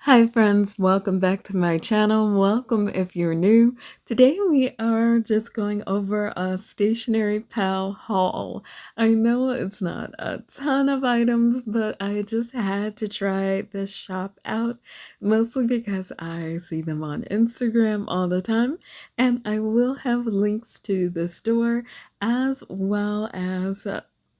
Hi friends, welcome back to my channel. Welcome if you're new. Today we are just going over a Stationery Pal haul. I know it's not a ton of items, but I just had to try this shop out, mostly because I see them on Instagram all the time, and I will have links to the store as well as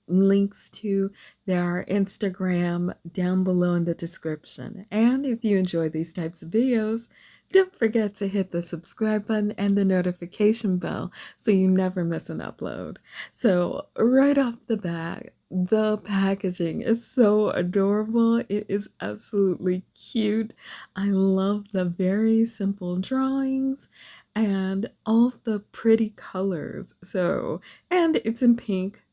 links to their Instagram down below in the description. And if you enjoy these types of videos, don't forget to hit the subscribe button and the notification bell so you never miss an upload. So right off the bat, the packaging is so adorable. It is absolutely cute. I love the very simple drawings and all of the pretty colors. And it's in pink,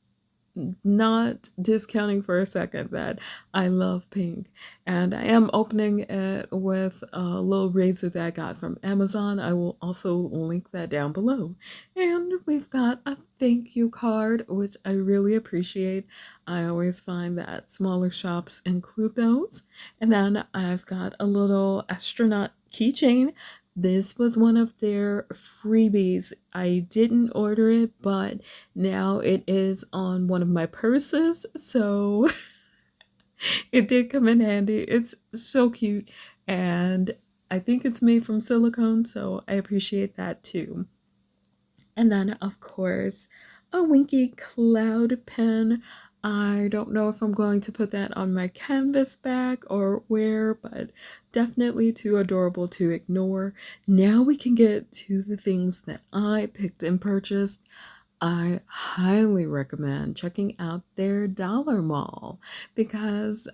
not discounting for a second that I love pink. And I am opening it with a little razor that I got from Amazon. I will also link that down below. And we've got a thank you card, which I really appreciate. I always find that smaller shops include those. And then I've got a little astronaut keychain. This was one of their freebies. I didn't order it, but now it is on one of my purses, so it did come in handy. It's so cute, and I think it's made from silicone, so I appreciate that too. And then, of course, a Winky Cloud pen. I don't know if I'm going to put that on my canvas back or where, but definitely too adorable to ignore. Now we can get to the things that I picked and purchased. I highly recommend checking out their Dollar Mall because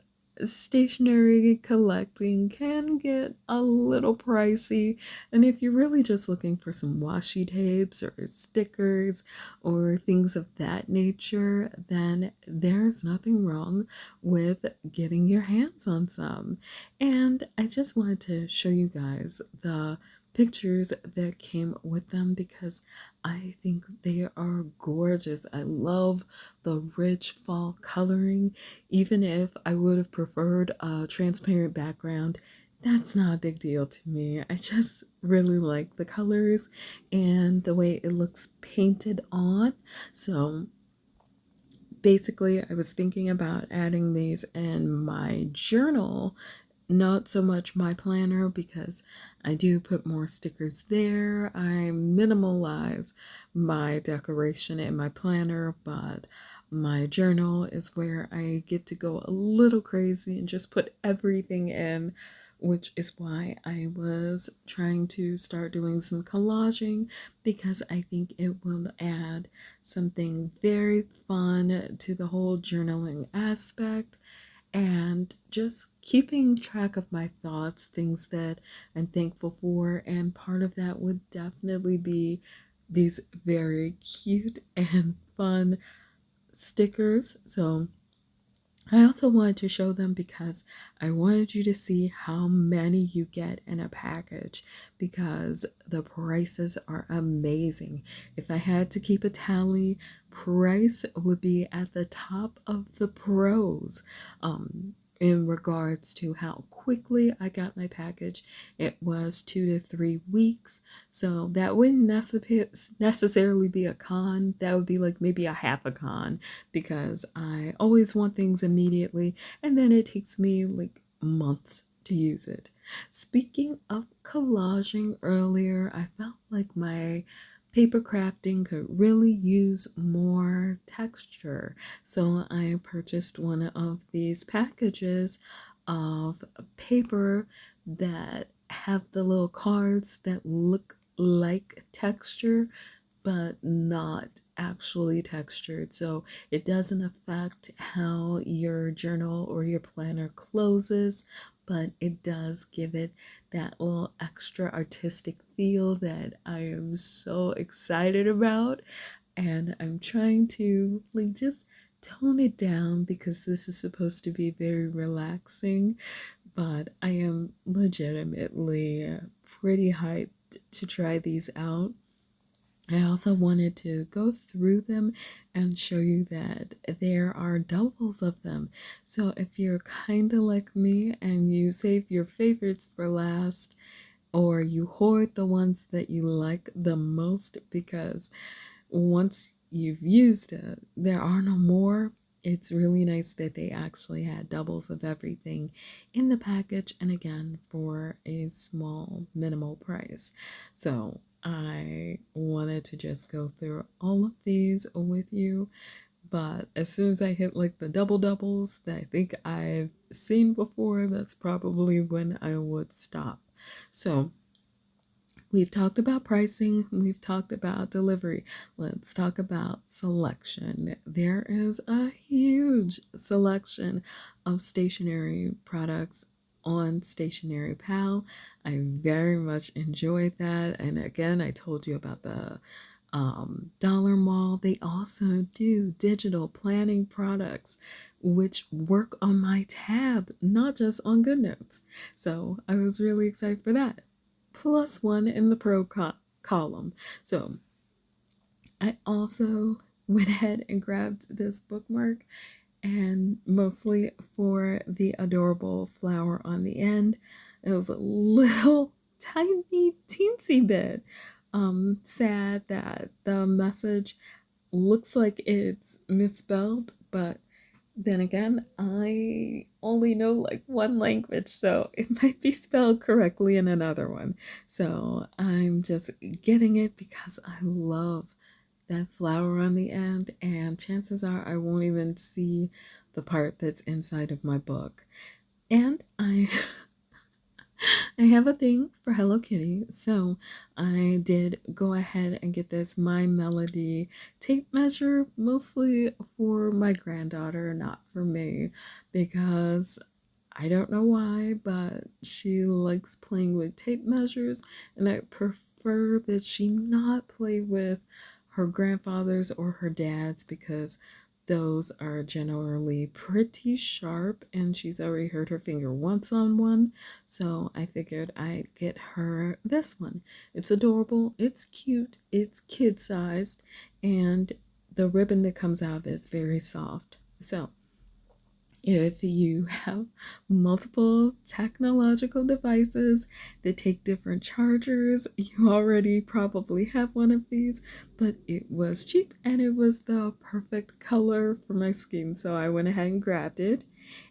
stationery collecting can get a little pricey. And if you're really just looking for some washi tapes or stickers or things of that nature, then there's nothing wrong with getting your hands on some. And I just wanted to show you guys the pictures that came with them because I think they are gorgeous. I love the rich fall coloring. Even if I would have preferred a transparent background, that's not a big deal to me. I just really like the colors and the way it looks painted on. So basically, I was thinking about adding these in my journal, not so much my planner because I do put more stickers there. I minimalize my decoration in my planner, but my journal is where I get to go a little crazy and just put everything in, which is why I was trying to start doing some collaging because I think it will add something very fun to the whole journaling aspect and just keeping track of my thoughts, things that I'm thankful for. And part of that would definitely be these very cute and fun stickers. So I also wanted to show them because I wanted you to see how many you get in a package because the prices are amazing. If I had to keep a tally, price would be at the top of the pros. In regards to how quickly I got my package, it was 2 to 3 weeks. So that wouldn't necessarily be a con. That would be like maybe a half a con because I always want things immediately and then it takes me like months to use it. Speaking of collaging earlier, I felt like my paper crafting could really use more texture. So I purchased one of these packages of paper that have the little cards that look like texture but not actually textured. So it doesn't affect how your journal or your planner closes, but it does give it that little extra artistic feel that I am so excited about. And I'm trying to like just tone it down because this is supposed to be very relaxing, but I am legitimately pretty hyped to try these out. I also wanted to go through them and show you that there are doubles of them. So if you're kind of like me and you save your favorites for last, or you hoard the ones that you like the most because once you've used it, there are no more. It's really nice that they actually had doubles of everything in the package, and again, for a small, minimal price. So, I wanted to just go through all of these with you, but as soon as I hit like the double doubles that I think I've seen before, that's probably when I would stop. So, we've talked about pricing, we've talked about delivery. Let's talk about selection. There is a huge selection of stationery products on Stationery Pal. I very much enjoyed that. And again, I told you about the Dollar Mall. They also do digital planning products which work on my tab, not just on GoodNotes. So I was really excited for that. Plus one in the column. So I also went ahead and grabbed this bookmark, and mostly for the adorable flower on the end. It was a little tiny teensy bit sad that the message looks like it's misspelled, but then again, I only know like one language, so it might be spelled correctly in another one. So I'm just getting it because I love that flower on the end, and chances are I won't even see the part that's inside of my book. And I have a thing for Hello Kitty, so I did go ahead and get this My Melody tape measure, mostly for my granddaughter, not for me, because I don't know why, but she likes playing with tape measures, and I prefer that she not play with her grandfather's or her dad's because those are generally pretty sharp, and she's already hurt her finger once on one. So I figured I'd get her this one. It's adorable, it's cute, it's kid sized, and the ribbon that comes out is very soft. So if you have multiple technological devices that take different chargers, you already probably have one of these, but it was cheap and it was the perfect color for my scheme, so I went ahead and grabbed it.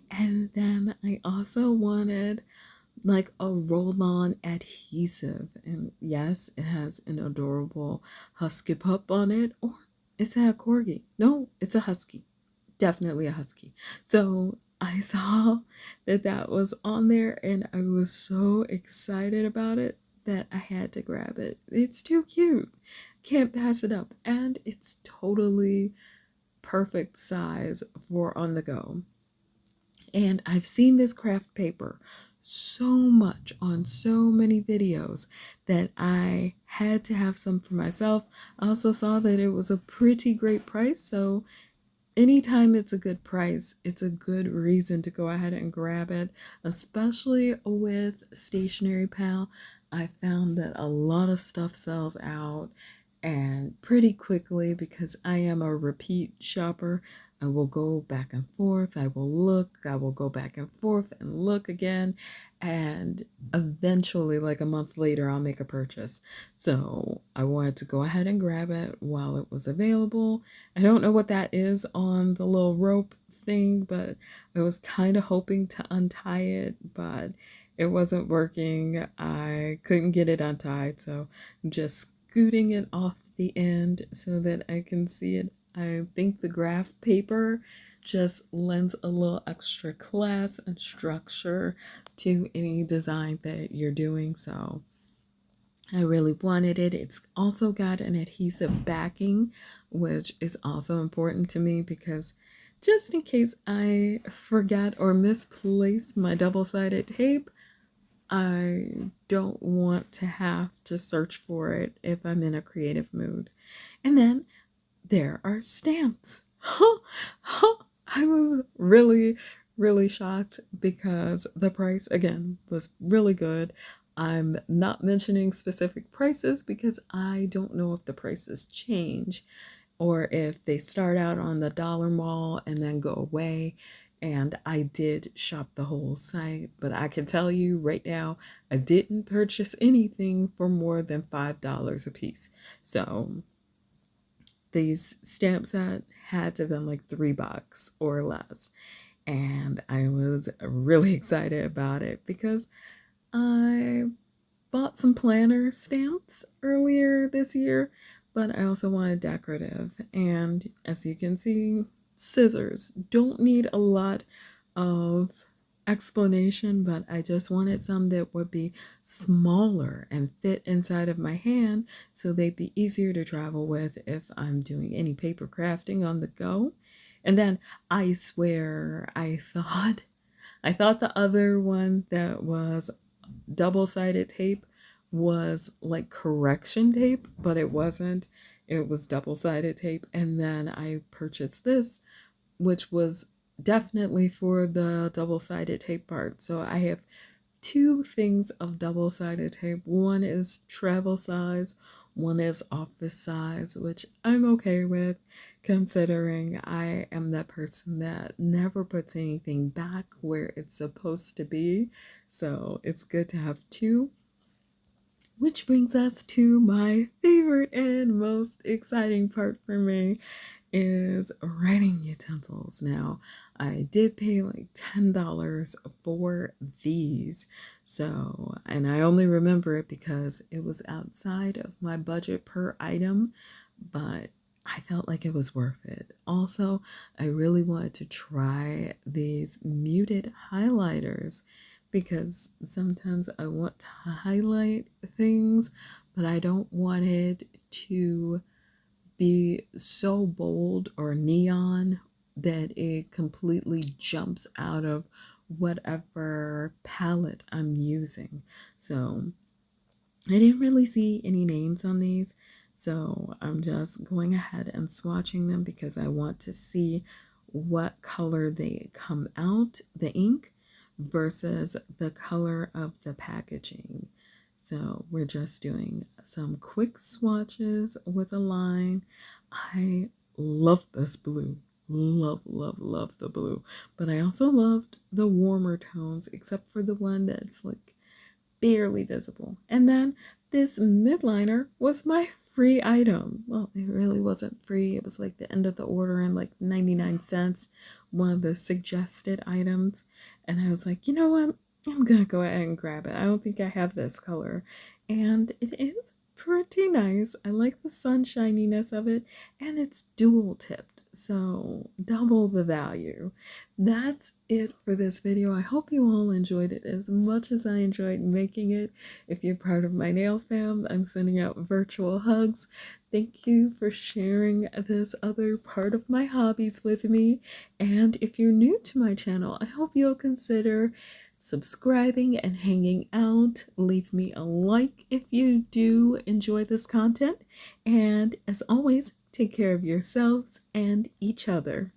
And then I also wanted like a roll-on adhesive, and yes, it has an adorable husky pup on it, or is that a corgi? No, it's a husky, definitely a husky. So I saw that that was on there, and I was so excited about it that I had to grab it. It's too cute, can't pass it up, and it's totally perfect size for on the go. And I've seen this craft paper so much on so many videos that I had to have some for myself. I also saw that it was a pretty great price, so anytime it's a good price, it's a good reason to go ahead and grab it, especially with Stationery Pal. I found that a lot of stuff sells out and pretty quickly because I am a repeat shopper. I will go back and forth, I will look, I will go back and forth and look again, and eventually, like a month later, I'll make a purchase. So I wanted to go ahead and grab it while it was available. I don't know what that is on the little rope thing, but I was kind of hoping to untie it, but it wasn't working. I couldn't get it untied, so I'm just scooting it off the end so that I can see it. I think the graph paper just lends a little extra class and structure to any design that you're doing, so I really wanted it. It's also got an adhesive backing, which is also important to me because just in case I forgot or misplaced my double-sided tape, I don't want to have to search for it if I'm in a creative mood. And then there are stamps. I was really, really shocked because the price again was really good. I'm not mentioning specific prices because I don't know if the prices change or if they start out on the dollar mall and then go away. And I did shop the whole site, but I can tell you right now, I didn't purchase anything for more than $5 a piece. So these stamp set had to have been like $3 or less. And I was really excited about it because I bought some planner stamps earlier this year, but I also wanted decorative. And as you can see, scissors don't need a lot of explanation, but I just wanted some that would be smaller and fit inside of my hand so they'd be easier to travel with if I'm doing any paper crafting on the go. And then I swear I thought the other one that was double-sided tape was like correction tape, but it wasn't. It was double-sided tape. And then I purchased this, which was definitely for the double-sided tape part. So I have two things of double-sided tape. One is travel size, one is office size, which I'm okay with considering I am that person that never puts anything back where it's supposed to be. So it's good to have two. Which brings us to my favorite and most exciting part for me is writing utensils. Now, I did pay like $10 for these. So, and I only remember it because it was outside of my budget per item, but I felt like it was worth it. Also, I really wanted to try these muted highlighters because sometimes I want to highlight things, but I don't want it to be so bold or neon that it completely jumps out of whatever palette I'm using. So I didn't really see any names on these, so I'm just going ahead and swatching them because I want to see what color they come out, the ink, versus the color of the packaging. So we're just doing some quick swatches with a line. I love this blue. Love, love, love the blue. But I also loved the warmer tones, except for the one that's like barely visible. And then this midliner was my free item. Well, it really wasn't free. It was like the end of the order and like 99 cents, one of the suggested items. And I was like, you know what? I'm gonna go ahead and grab it. I don't think I have this color. And it is pretty nice. I like the sunshininess of it, and it's dual tipped, so double the value. That's it for this video. I hope you all enjoyed it as much as I enjoyed making it. If you're part of my nail fam, I'm sending out virtual hugs. Thank you for sharing this other part of my hobbies with me. And if you're new to my channel, I hope you'll consider subscribing and hanging out. Leave me a like if you do enjoy this content. And as always, take care of yourselves and each other.